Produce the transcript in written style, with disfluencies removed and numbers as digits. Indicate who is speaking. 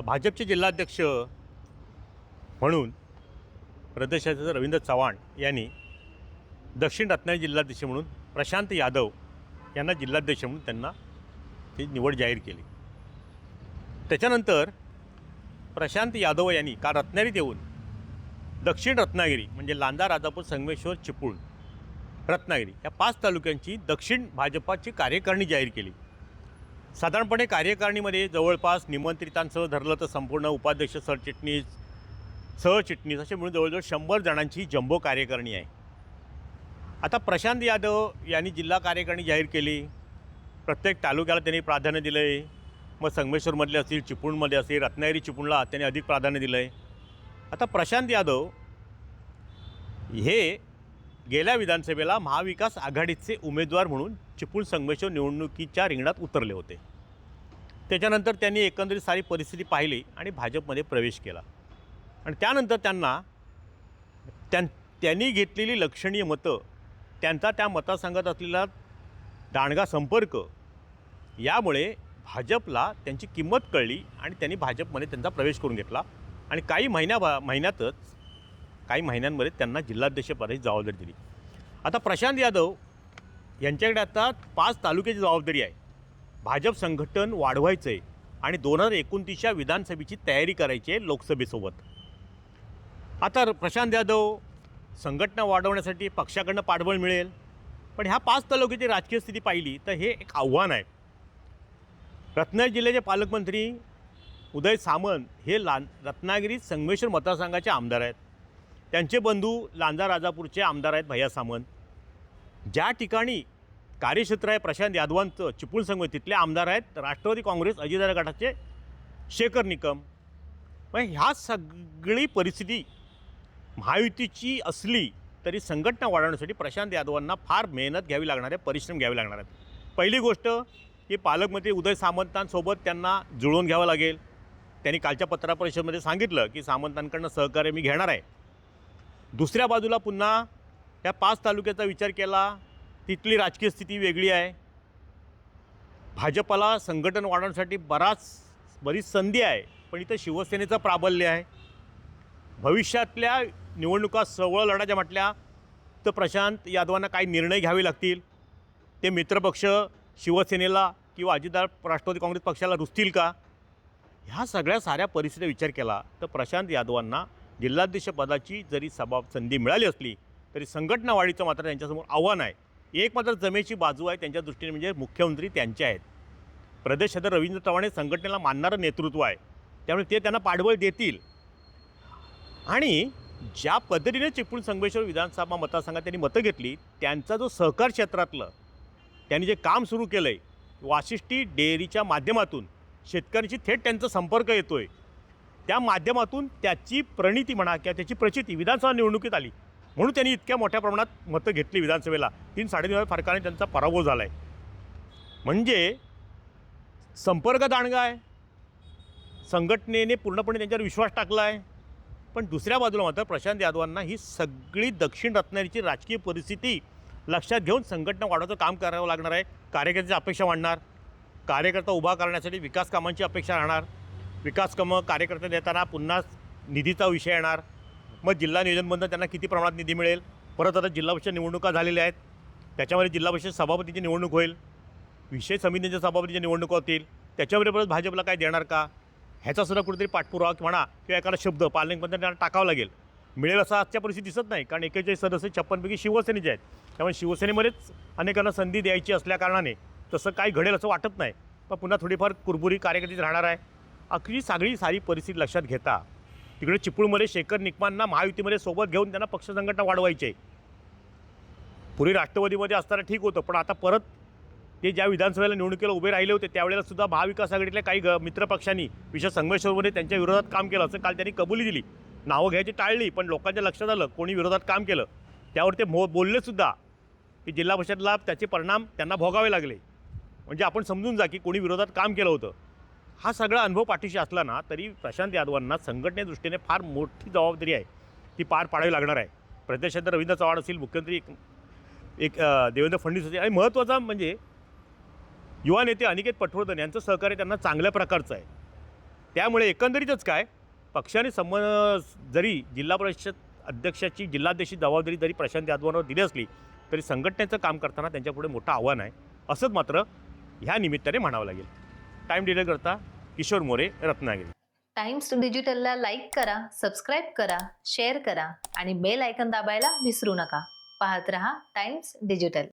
Speaker 1: भाजपचे जिल्हाध्यक्ष म्हणून प्रदेशाध्यक्ष रवींद्र चव्हाण यांनी दक्षिण रत्नागिरी जिल्हाध्यक्ष म्हणून प्रशांत यादव यांना जिल्हाध्यक्ष म्हणून त्यांना ती निवड जाहीर केली। त्याच्यानंतर प्रशांत यादव यांनी काल रत्नागिरीत येऊन दक्षिण रत्नागिरी म्हणजे लांजा, राजापूर, संगमेश्वर, चिपळूण, रत्नागिरी या 5 तालुक्यांची दक्षिण भाजपाची कार्यकारिणी जाहीर केली। साधारणपणे कार्यकारिणीमध्ये जवळपास निमंत्रितांसह धरलं तर संपूर्ण उपाध्यक्ष, सरचिटणीस असे मिळून जवळजवळ 100 जणांची जम्बो कार्यकारिणी आहे। आता प्रशांत यादव यांनी जिल्हा कार्यकारिणी जाहीर केली। प्रत्येक तालुक्याला त्यांनी प्राधान्य दिलं आहे। मग संगमेश्वरमधले असतील, चिपळूणमध्ये असेल, रत्नागिरी चिपळूणला त्यांनी अधिक प्राधान्य दिलं आहे। आता प्रशांत यादव हे गेल्या विधानसभेला महाविकास आघाडीचे उमेदवार म्हणून चिपळूण संगमेश्वर निवडणुकीच्या रिंगणात उतरले होते। त्याच्यानंतर त्यांनी एकंदरीत सारी परिस्थिती पाहिली आणि भाजपमध्ये प्रवेश केला आणि त्यानंतर त्यांनी घेतलेली लक्षणीय मतं, त्यांचा त्या मतदारसंघात असलेला दांडगा संपर्क यामुळे भाजपला त्यांची किंमत कळली आणि त्यांनी भाजपमध्ये त्यांचा प्रवेश करून घेतला आणि काही महिन्यांमध्ये त्यांना जिल्हाध्यक्षपदाची जबाबदारी दिली। आता प्रशांत यादव यांच्याकडे आता 5 तालुक्याची जबाबदारी आहे। भाजप संघटन वाढवायचं आहे आणि 2029च्या विधानसभेची तयारी करायची आहे लोकसभेसोबत। आता प्रशांत यादव संघटना वाढवण्यासाठी पक्षाकडनं पाठबळ मिळेल, पण ह्या 5 तालुक्याची राजकीय स्थिती पाहिली तर हे एक आव्हान आहे। रत्नागिरी जिल्ह्याचे पालकमंत्री उदय सामंत हे रत्नागिरी संगमेश्वर मतदारसंघाचे आमदार आहेत। त्यांचे बंधू लांजा, राजापूरचे आमदार आहेत भैया सामंत। ज्या ठिकाणी कार्यक्षेत्र आहे प्रशांत यादवांचं चिपळूण संगमेश्वर, तिथले आमदार आहेत राष्ट्रवादी काँग्रेस अजितदादा गटाचे शेखर निकम। मग ह्या सगळी परिस्थिती महायुतीची असली तरी संघटना वाढवण्यासाठी प्रशांत यादवांना फार मेहनत घ्यावी लागणार आहे, परिश्रम घ्यावे लागणार आहेत। पहिली गोष्ट की पालकमंत्री उदय सामंतांसोबत त्यांना जुळवून घ्यावं लागेल। त्यांनी कालच्या पत्रपरिषदेमध्ये सांगितलं की सामंतांकडनं सहकार्य मी घेणार आहे। दुसऱ्या बाजूला पुन्हा या 5 तालुक्याचा विचार केला, तिथली राजकीय स्थिती वेगळी आहे। भाजपला संघटन वाढवण्यासाठी बरीच संधी आहे, पण इथं शिवसेनेचं प्राबल्य आहे। भविष्यातल्या निवडणुका सवळ लढायच्या म्हटल्या तर प्रशांत यादवांना काही निर्णय घ्यावे लागतील। ते मित्रपक्ष शिवसेनेला किंवा अजितदादा राष्ट्रवादी काँग्रेस पक्षाला रुचतील का? ह्या साऱ्या परिस्थितीचा विचार केला तर प्रशांत यादवांना जिल्हाध्यक्षपदाची जरी संधी मिळाली असली तरी संघटना वाढीचं मात्र त्यांच्यासमोर आव्हान आहे। एक मात्र जमेची बाजू आहे त्यांच्या दृष्टीने, म्हणजे मुख्यमंत्री त्यांचे आहेत। प्रदेशाध्यक्ष रवींद्र चव्हाण हे संघटनेला मानणारं नेतृत्व आहे, त्यामुळे ते त्यांना पाठबळ देतील। आणि ज्या पद्धतीने चिपळूण संगमेश्वर विधानसभा मतदारसंघात त्यांनी मतं घेतली, त्यांचा जो सहकार क्षेत्रातलं त्यांनी जे काम सुरू केलं आहे, वाशिष्ठी डेअरीच्या माध्यमातून शेतकऱ्यांशी थेट त्यांचा संपर्क येतो आहे, त्या माध्यमातून त्याची प्रणिती म्हणा किंवा त्याची प्रचिती विधानसभा निवडणुकीत आली, म्हणून त्यांनी इतक्या मोठ्या प्रमाणात मतं घेतली विधानसभेला। 3-3.5 फरकाने त्यांचा पराभव झाला आहे। म्हणजे संपर्क दांडगा आहे, संघटनेने पूर्णपणे त्यांच्यावर विश्वास टाकला आहे। पण दुसऱ्या बाजूला मात्र प्रशांत यादवांना ही सगळी दक्षिण रत्नागिरीची राजकीय परिस्थिती लक्षात घेऊन संघटना वाढवायचं काम करावं लागणार आहे। कार्यकर्त्याची अपेक्षा वाढणार, कार्यकर्ता उभा करण्यासाठी विकास कामांची अपेक्षा राहणार। विकास कामं कार्यकर्ते देताना पुन्हा निधीचा विषय येणार। मग जिल्हा नियोजनमधून त्यांना किती प्रमाणात निधी मिळेल? परत आता जिल्हा परिषद निवडणुका झालेल्या आहेत, त्याच्यामध्ये जिल्हा परिषद सभापतीची निवडणूक होईल, विषय समितीच्या सभापतीच्या निवडणुका होतील, त्याच्यावर परत भाजपला काय देणार का? ह्याचासुद्धा कुठेतरी पाठपुरावा म्हणा किंवा एखादा शब्द पालकमंत्र्यांना त्यांना टाकावं लागेल। मिळेल असं आजच्या परिस्थिती दिसत नाही, कारण 41 सदस्य 56 पैकी शिवसेनेचे आहेत, त्यामुळे शिवसेनेमध्येच अनेकांना संधी द्यायची असल्याकारणाने तसं काही घडेल असं वाटत नाही। पण पुन्हा थोडीफार कुरबुरी कार्यकर्ते राहणार आहे। अगदी सारी परिस्थिती लक्षात घेता तिकडे चिपळूणमध्ये शेखर निकमांना महायुतीमध्ये सोबत घेऊन त्यांना पक्ष संघटना वाढवायची आहे। पूर्वी राष्ट्रवादीमध्ये असताना ठीक होतं, पण आता परत ते ज्या विधानसभेला निवडणुकीला उभे राहिले होते त्यावेळेला सुद्धा महाविकास आघाडीतल्या काही मित्रपक्षांनी विशेष संगमेश्वरमध्ये त्यांच्या विरोधात काम केलं असं काल त्यांनी कबुली दिली। नावं घ्यायची टाळली, पण लोकांच्या लक्षात आलं कोणी विरोधात काम केलं, त्यावर ते बोललेसुद्धा की जिल्हा परिषदला त्याचे परिणाम त्यांना भोगावे लागले। म्हणजे आपण समजून जा की कोणी विरोधात काम केलं होतं। हा सगळा अनुभव पाठीशी असला ना तरी प्रशांत यादवांना संघटनेदृष्टीने फार मोठी जबाबदारी आहे, ती पार पाडावी लागणार आहे। प्रदेशाध्यक्ष रवींद्र चव्हाण असतील, मुख्यमंत्री देवेंद्र फडणवीस असतील, आणि महत्त्वाचा म्हणजे युवा नेते अनिकेत पटवर्धन यांचं सहकार्य त्यांना चांगल्या प्रकारचं आहे। त्यामुळे एकंदरीतच काय, पक्षाने जरी जिल्हा परिषद अध्यक्षाची जिल्हाध्यक्षाची जबाबदारी जरी प्रशांत यादवांवर दिली असली तरी संघटनेचं काम करताना त्यांच्यापुढे मोठं आव्हान आहे असंच मात्र ह्या निमित्ताने म्हणावं लागेल. टाइम डिटेल करता किशोर मोरे, रत्नागिरी.
Speaker 2: टाइम्स डिजिटलला लाईक करा, सबस्क्राईब करा, शेअर करा आणि बेल आयकॉन दाबायला विसरू नका. पाहत रहा टाइम्स डिजिटल.